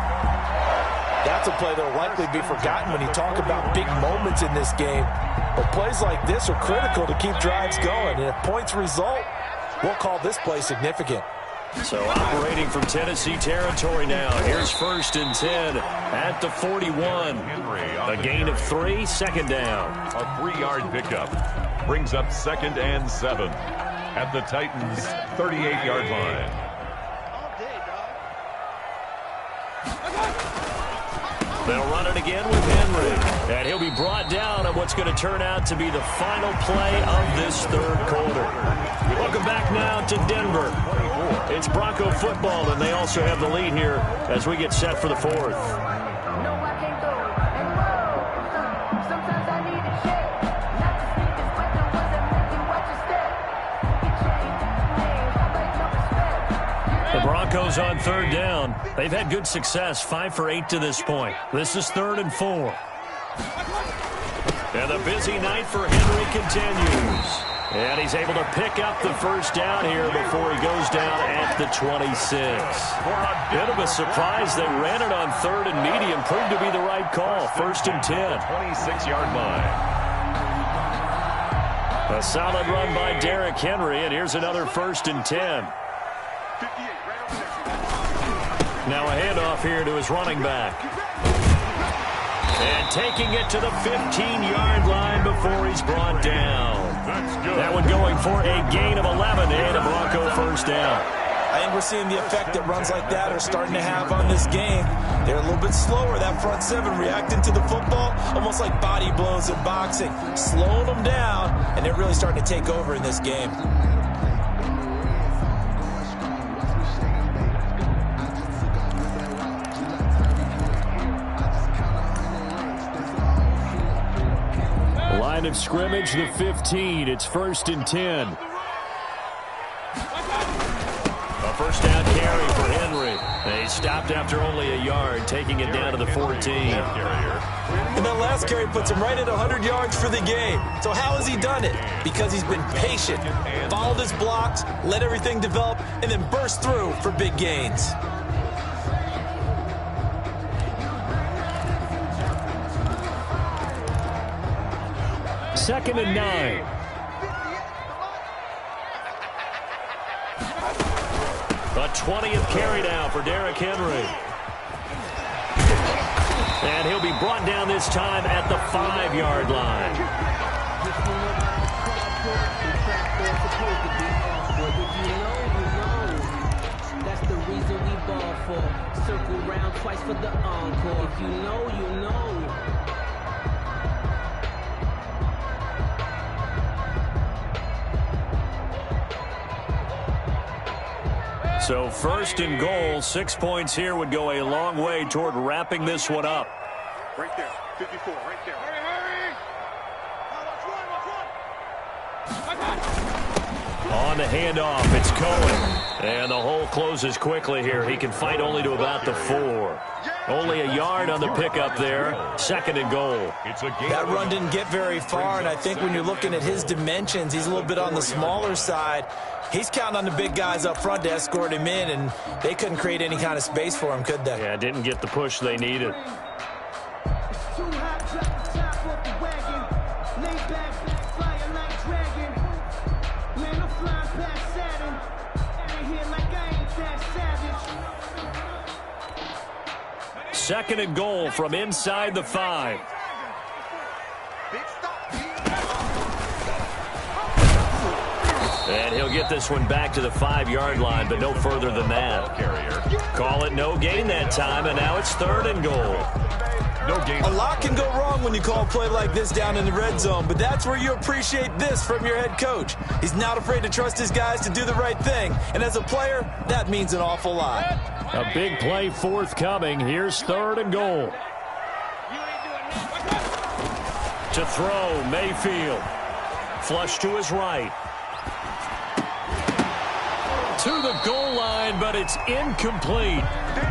That's a play that will likely be forgotten when you talk about big moments in this game. But plays like this are critical to keep drives going. And if points result, we'll call this play significant. So operating from Tennessee territory now. Here's 1st and 10 at the 41. A gain of 3, second down. A 3-yard pickup brings up 2nd and 7 at the Titans' 38-yard line. They'll run it again with Henry. And he'll be brought down on what's going to turn out to be the final play of this 3rd quarter. Welcome back now to Denver. It's Bronco football, and they also have the lead here as we get set for the 4th. Broncos on 3rd down. They've had good success, 5 for 8 to this point. This is 3rd and 4. And the busy night for Henry continues. And he's able to pick up the first down here before he goes down at the 26. Bit of a surprise. They ran it on 3rd and medium. Proved to be the right call. 1st and 10. 26-yard line. A solid run by Derrick Henry. And here's another 1st and 10. Now a handoff here to his running back. And taking it to the 15-yard line before he's brought down. That one going for a gain of 11 and a Bronco first down. I think we're seeing the effect that runs like that are starting to have on this game. They're a little bit slower, that front 7, reacting to the football, almost like body blows in boxing. Slowing them down, and they're really starting to take over in this game. Line of scrimmage, the 15. It's 1st and 10. A first down carry for Henry. They stopped after only a yard, taking it down to the 14. And that last carry puts him right at 100 yards for the game. So how has he done it? Because he's been patient, followed his blocks, let everything develop, and then burst through for big gains. Second and 9. A 20th carry now for Derrick Henry. And he'll be brought down this time at the 5-yard line. That's the reason we ball for. Circle round twice for the encore. If you know, you know. So 1st and goal, 6 points here would go a long way toward wrapping this one up. Right there, 54, right there. Hurry, hurry! On the handoff, it's Cohen. And the hole closes quickly here. He can fight only to about the 4. Only a yard on the pickup there. 2nd and goal. That run didn't get very far, and I think when you're looking at his dimensions, he's a little bit on the smaller side. He's counting on the big guys up front to escort him in, and they couldn't create any kind of space for him, could they? Yeah, didn't get the push they needed. Second and goal from inside the 5. And he'll get this one back to the 5-yard line, but no further than that. Call it no gain that time, and now it's 3rd and goal. No gain. A lot can go wrong when you call a play like this down in the red zone, but that's where you appreciate this from your head coach. He's not afraid to trust his guys to do the right thing, and as a player, that means an awful lot. A big play forthcoming. Here's 3rd and goal. To throw, Mayfield. Flush to his right. To the goal line, but it's incomplete.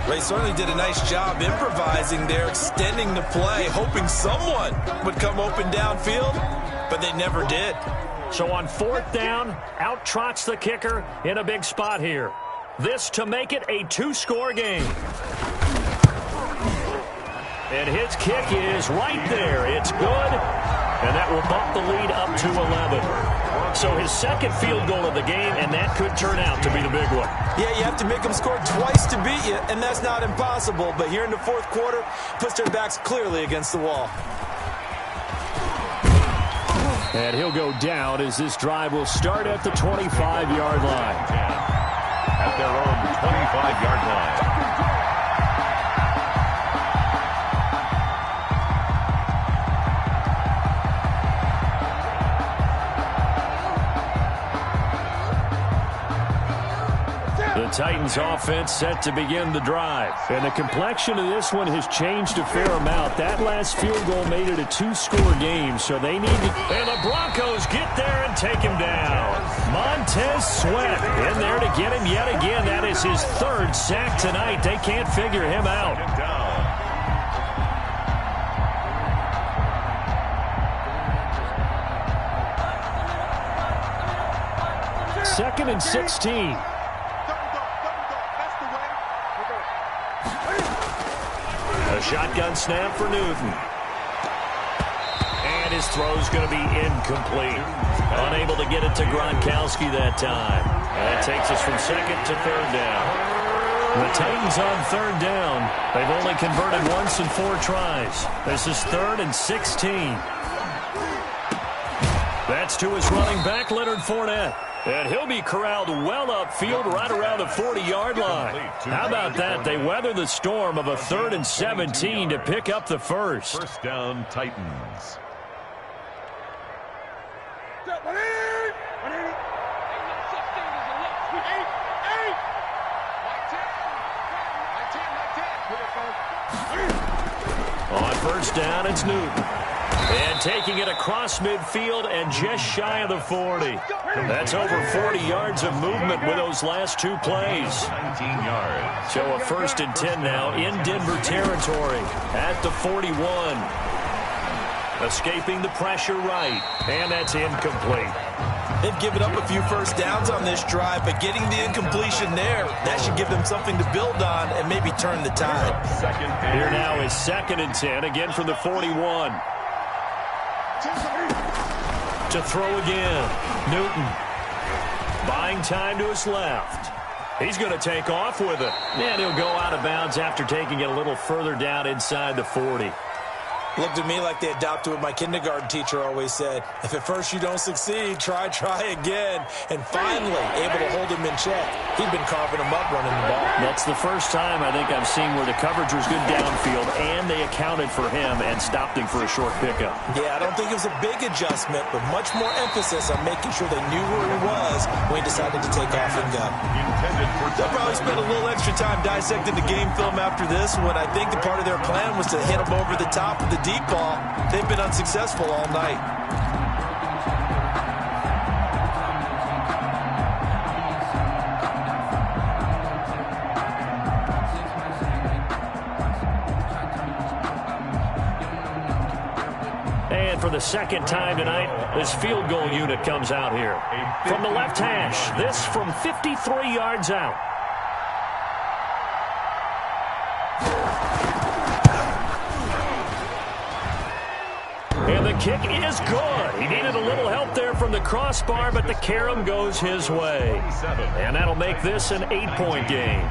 They certainly did a nice job improvising there, extending the play, hoping someone would come open downfield, but they never did. So on 4th down, out trots the kicker in a big spot here. This to make it a 2-score game. And his kick is right there. It's good, and that will bump the lead up to 11. So his 2nd field goal of the game, and that could turn out to be the big one. Yeah, you have to make them score twice to beat you, and that's not impossible. But here in the 4th quarter, puts their backs clearly against the wall. And he'll go down as this drive will start at the 25-yard line. At their own 25-yard line. The Titans offense set to begin the drive. And the complexion of this one has changed a fair amount. That last field goal made it a 2-score game, so they need to... And the Broncos get there and take him down. Montez Sweat in there to get him yet again. That is his 3rd sack tonight. They can't figure him out. 2nd and 16. A shotgun snap for Newton. And his throw's going to be incomplete. Unable to get it to Gronkowski that time. That takes us from 2nd to 3rd down. The Titans on 3rd down. They've only converted once in 4 tries. This is 3rd and 16. That's to his running back, Leonard Fournette. And he'll be corralled well upfield right around the 40-yard line. How about that? They weather the storm of a 3rd and 17 to pick up the first. 1st down, Titans. On 1st down, it's Newton. And taking it across midfield and just shy of the 40. That's over 40 yards of movement with those last 2 plays. 19 yards. So a 1st and 10 now in Denver territory at the 41. Escaping the pressure right. And that's incomplete. They've given up a few 1st downs on this drive, but getting the incompletion there, that should give them something to build on and maybe turn the tide. Here now is 2nd and 10, again from the 41. To throw again, Newton. Buying time to his left. He's going to take off with it. And he'll go out of bounds after taking it a little further down inside the 40. Looked at me like they adopted what my kindergarten teacher always said. If at first you don't succeed, try again. And finally, able to hold him in check. He'd been carving him up running the ball. That's the first time I think I've seen where the coverage was good downfield, and they accounted for him and stopped him for a short pickup. Yeah, I don't think it was a big adjustment, but much more emphasis on making sure they knew where he was when he decided to take off and go. They'll probably spend a little extra time dissecting the game film after this one. I think the part of their plan was to hit him over the top of the deep ball. They've been unsuccessful all night. And for the 2nd time tonight, this field goal unit comes out here. From the left hash, this from 53 yards out. And the kick is good. He needed a little help there from the crossbar, but the carom goes his way. And that'll make this an 8-point game.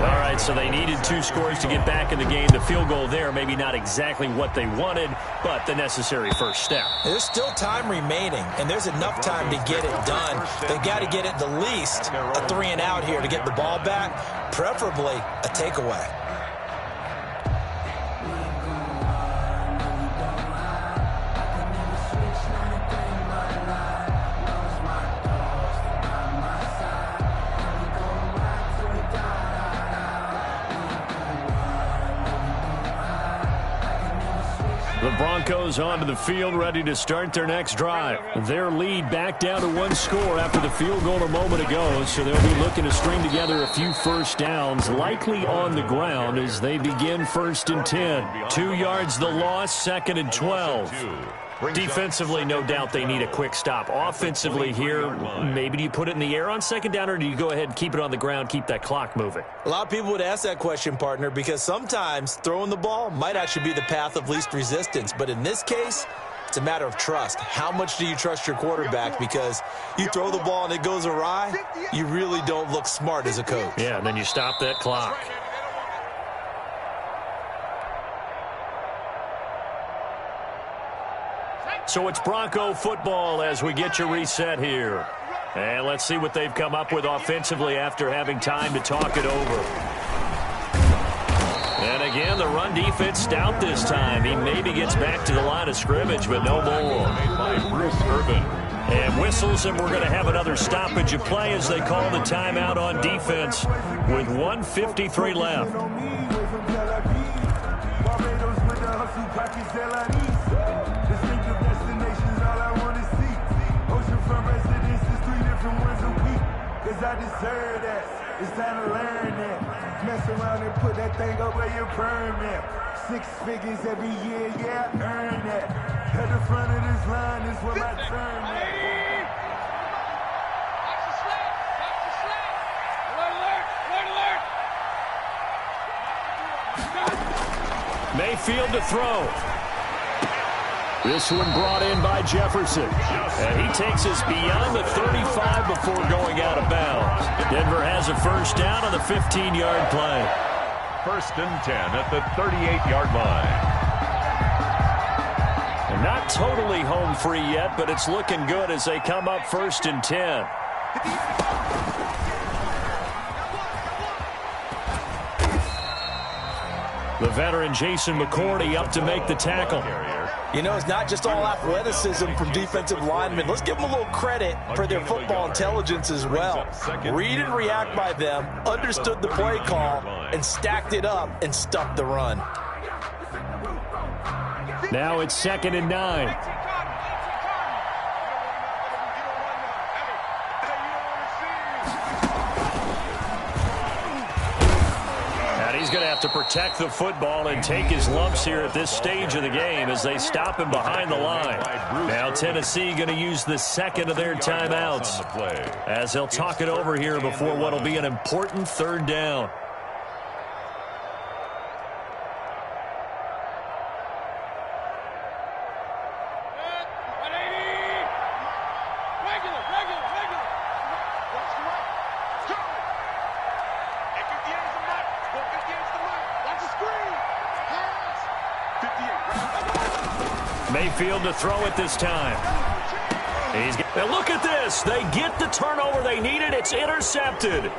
All right, so they needed 2 scores to get back in the game. The field goal there, maybe not exactly what they wanted, but the necessary first step. There's still time remaining, and there's enough time to get it done. They've got to get it the least a 3-and-out here to get the ball back, preferably a takeaway. The Broncos onto the field, ready to start their next drive. Their lead back down to 1 score after the field goal a moment ago, so they'll be looking to string together a few first downs, likely on the ground as they begin 1st and 10. 2 yards the loss, 2nd and 12. Defensively, no doubt they need a quick stop. Offensively here, maybe do you put it in the air on 2nd down, or do you go ahead and keep it on the ground, keep that clock moving? A lot of people would ask that question, partner, because sometimes throwing the ball might actually be the path of least resistance. But in this case, it's a matter of trust. How much do you trust your quarterback? Because you throw the ball and it goes awry, you really don't look smart as a coach. Yeah, and then you stop that clock. So it's Bronco football as we get you reset here. And let's see what they've come up with offensively after having time to talk it over. And again, the run defense stout this time. He maybe gets back to the line of scrimmage, but no more. And whistles, and we're going to have another stoppage of play as they call the timeout on defense with 1:53 left. I deserve that. It's time to learn that. Mess around and put that thing up where you burn that. 6 figures every year, yeah, I earn that. At the front of this line is where I turn that. Mayfield to throw. This one brought in by Jefferson. And he takes us beyond the 35 before going out of bounds. Denver has a first down on the 15-yard play. 1st and 10 at the 38-yard line. And not totally home free yet, but it's looking good as they come up 1st and 10. The veteran Jason McCourty up to make the tackle. You know, it's not just all athleticism from defensive linemen. Let's give them a little credit for their football intelligence as well. Read and react by them, understood the play call, and stacked it up and stuck the run. Now it's 2nd and 9. He's going to have to protect the football and take his lumps here at this stage of the game as they stop him behind the line. Now Tennessee going to use the 2nd of their timeouts as they'll talk it over here before what will be an important 3rd down. Mayfield to throw it this time. Now look at this. They get the turnover they needed. It's intercepted.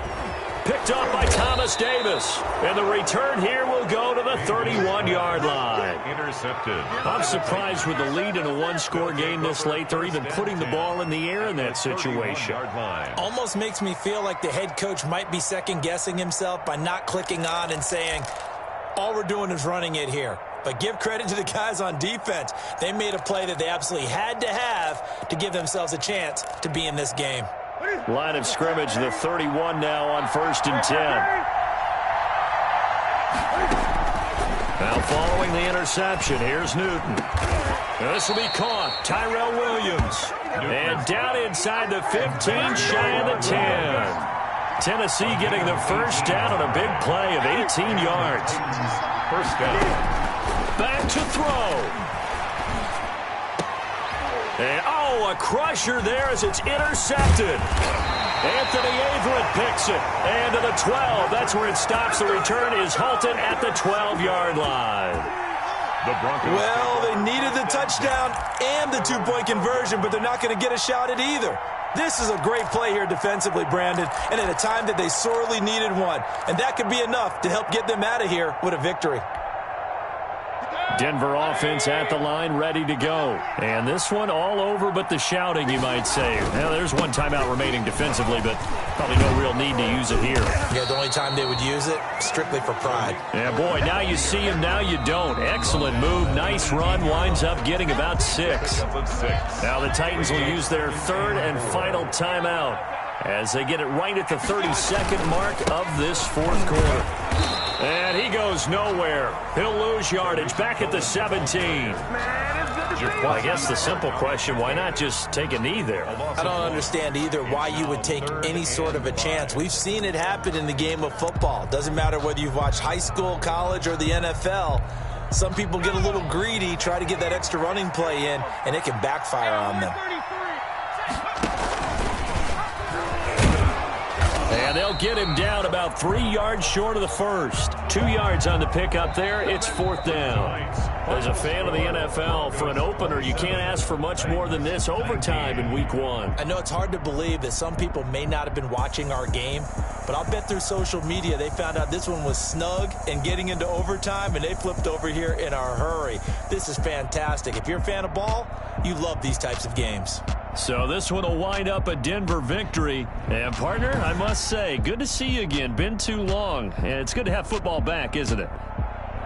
Picked up by Thomas Davis. And the return here will go to the 31-yard line. Intercepted. I'm surprised with the lead in a 1-score game this late. They're even putting the ball in the air in that situation. Almost makes me feel like the head coach might be second-guessing himself by not clicking on and saying, all we're doing is running it here. But give credit to the guys on defense. They made a play that they absolutely had to have to give themselves a chance to be in this game. Line of scrimmage, the 31 now on 1st and 10. Now following the interception, here's Newton. This will be caught. Tyrell Williams. And down inside the 15, shy of the 10. Tennessee getting the first down on a big play of 18 yards. First down. Back to throw. And, a crusher there as it's intercepted. Anthony Averett picks it. And to the 12. That's where it stops. The return is halted at the 12-yard line. Well, they needed the touchdown and the two-point conversion, but they're not going to get a shot at either. This is a great play here defensively, Brandon, and at a time that they sorely needed one. And that could be enough to help get them out of here with a victory. Denver offense at the line, ready to go. And this one all over but the shouting, you might say. Now, there's one timeout remaining defensively, but probably no real need to use it here. Yeah, the only time they would use it, strictly for pride. Yeah, boy, now you see him, now you don't. Excellent move, nice run, winds up getting about 6. Now the Titans will use their third and final timeout as they get it right at the 32nd mark of this fourth quarter. And he goes nowhere. He'll lose yardage back at the 17. Well, I guess the simple question, why not just take a knee there? I don't understand either why you would take any sort of a chance. We've seen it happen in the game of football. Doesn't matter whether you've watched high school, college, or the NFL. Some people get a little greedy, try to get that extra running play in, and it can backfire on them. And they'll get him down about 3 yards short of the first. 2 yards on the pickup there. It's fourth down. As a fan of the NFL, for an opener, you can't ask for much more than this. Overtime in week 1. I know it's hard to believe that some people may not have been watching our game, but I'll bet through social media they found out this one was snug and getting into overtime, and they flipped over here in a hurry. This is fantastic. If you're a fan of ball, you love these types of games. So this one will wind up a Denver victory. And, partner, I must say, good to see you again. Been too long. And it's good to have football back, isn't it?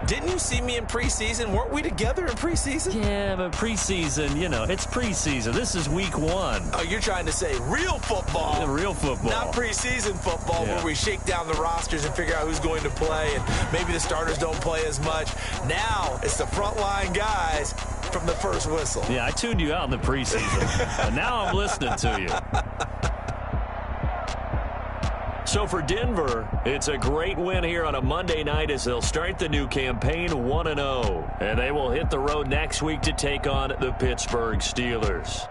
Didn't you see me in preseason? Weren't we together in preseason? Yeah, but preseason, you know, it's preseason. This is week 1. Oh, you're trying to say real football. Yeah, real football. Not preseason football where we shake down the rosters and figure out who's going to play, and maybe the starters don't play as much. Now it's the frontline guys from the first whistle. Yeah, I tuned you out in the preseason. And now I'm listening to you. So for Denver, it's a great win here on a Monday night as they'll start the new campaign 1-0. And they will hit the road next week to take on the Pittsburgh Steelers.